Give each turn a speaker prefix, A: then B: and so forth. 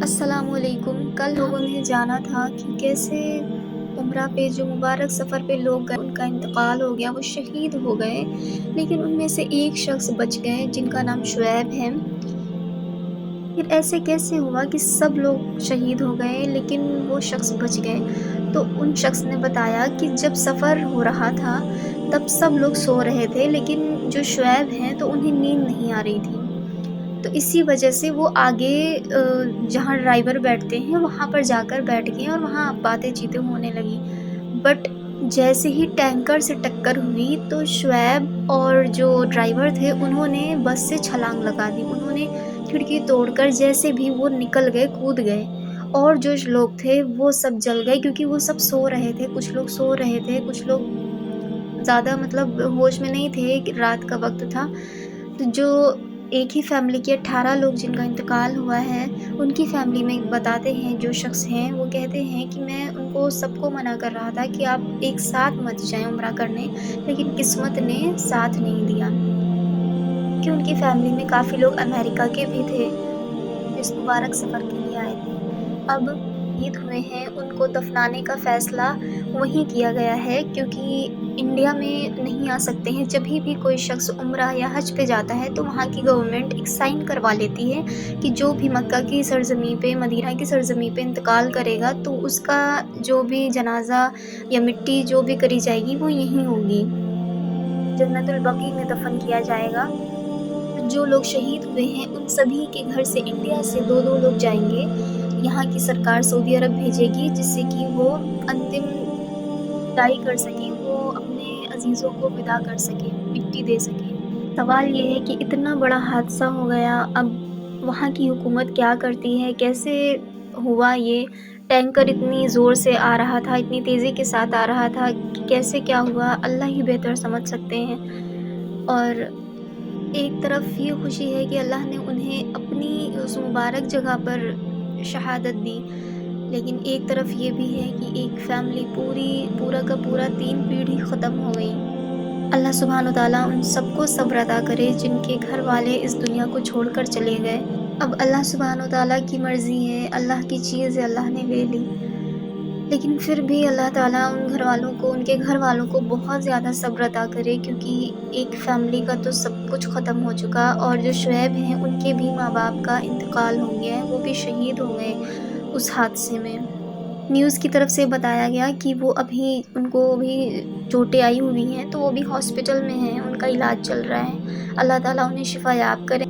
A: السلام علیکم۔ کل لوگوں نے جانا تھا کہ کیسے عمرہ پہ جو مبارک سفر پہ لوگ گئے ان کا انتقال ہو گیا، وہ شہید ہو گئے، لیکن ان میں سے ایک شخص بچ گئے جن کا نام شعیب ہے۔ پھر ایسے کیسے ہوا کہ سب لوگ شہید ہو گئے لیکن وہ شخص بچ گئے؟ تو ان شخص نے بتایا کہ جب سفر ہو رہا تھا تب سب لوگ سو رہے تھے، لیکن جو شعیب ہیں تو انہیں نیند نہیں آ رہی تھی، تو اسی وجہ سے وہ آگے جہاں ڈرائیور بیٹھتے ہیں وہاں پر جا کر بیٹھ گئے اور وہاں باتیں چیتیں ہونے لگی۔ بٹ جیسے ہی ٹینکر سے ٹکر ہوئی تو شعیب اور جو ڈرائیور تھے انہوں نے بس سے چھلانگ لگا دی، انہوں نے کھڑکی توڑ کر جیسے بھی وہ نکل گئے، کود گئے، اور جو لوگ تھے وہ سب جل گئے کیونکہ وہ سب سو رہے تھے، کچھ لوگ سو رہے تھے، کچھ لوگ زیادہ ہوش میں نہیں تھے، رات کا وقت تھا۔ تو جو ایک ہی فیملی کے 18 لوگ جن کا انتقال ہوا ہے، ان کی فیملی میں بتاتے ہیں، جو شخص ہیں وہ کہتے ہیں کہ میں ان کو سب کو منع کر رہا تھا کہ آپ ایک ساتھ مت جائیں عمرہ کرنے، لیکن قسمت نے ساتھ نہیں دیا کہ ان کی فیملی میں کافی لوگ امریکہ کے بھی تھے جو اس مبارک سفر کے لیے آئے تھے۔ اب عید ہوئے ہیں، ان کو دفنانے کا فیصلہ وہیں کیا گیا ہے کیونکہ انڈیا میں نہیں آ سکتے ہیں۔ جب بھی کوئی شخص عمرہ یا حج پہ جاتا ہے تو وہاں کی گورنمنٹ ایک سائن کروا لیتی ہے کہ جو بھی مکہ کی سرزمین پہ، مدینہ کی سرزمین پہ انتقال کرے گا تو اس کا جو بھی جنازہ یا مٹی جو بھی کری جائے گی وہ یہیں ہوگی، جنت البقیع میں دفن کیا جائے گا۔ جو لوگ شہید ہوئے ہیں ان سبھی کے گھر سے انڈیا سے دو دو لوگ جائیں گے، یہاں کی سرکار سعودی عرب بھیجے گی جس سے کہ وہ انتم وداعی کر سکیں، وہ اپنے عزیزوں کو ودا کر سکیں، مٹی دے سکیں۔ سوال یہ ہے کہ اتنا بڑا حادثہ ہو گیا، اب وہاں کی حکومت کیا کرتی ہے؟ کیسے ہوا یہ؟ ٹینکر اتنی زور سے آ رہا تھا، اتنی تیزی کے ساتھ آ رہا تھا کہ کیسے کیا ہوا اللہ ہی بہتر سمجھ سکتے ہیں۔ اور ایک طرف یہ خوشی ہے کہ اللہ نے انہیں اپنی اس مبارک جگہ پر شہادت دی، لیکن ایک طرف یہ بھی ہے کہ ایک فیملی پورا کا پورا 3 پیڑھی ختم ہو گئی۔ اللہ سبحانہ وتعالیٰ ان سب کو صبر عطا کرے جن کے گھر والے اس دنیا کو چھوڑ کر چلے گئے۔ اب اللہ سبحانہ وتعالیٰ کی مرضی ہے، اللہ کی چیز ہے، اللہ نے لے لی، لیکن پھر بھی اللہ تعالیٰ ان گھر والوں کو، ان کے گھر والوں کو بہت زیادہ صبر عطا کرے، کیونکہ ایک فیملی کا تو سب کچھ ختم ہو چکا، اور جو شعیب ہیں ان کے بھی ماں باپ کا انتقال ہو گیا ہے، وہ بھی شہید ہو گئے اس حادثے میں۔ نیوز کی طرف سے بتایا گیا کہ وہ ان کو ابھی چوٹیں آئی ہوئی ہیں تو وہ بھی ہاسپٹل میں ہیں، ان کا علاج چل رہا ہے۔ اللہ تعالیٰ انہیں شفا یاب کرے۔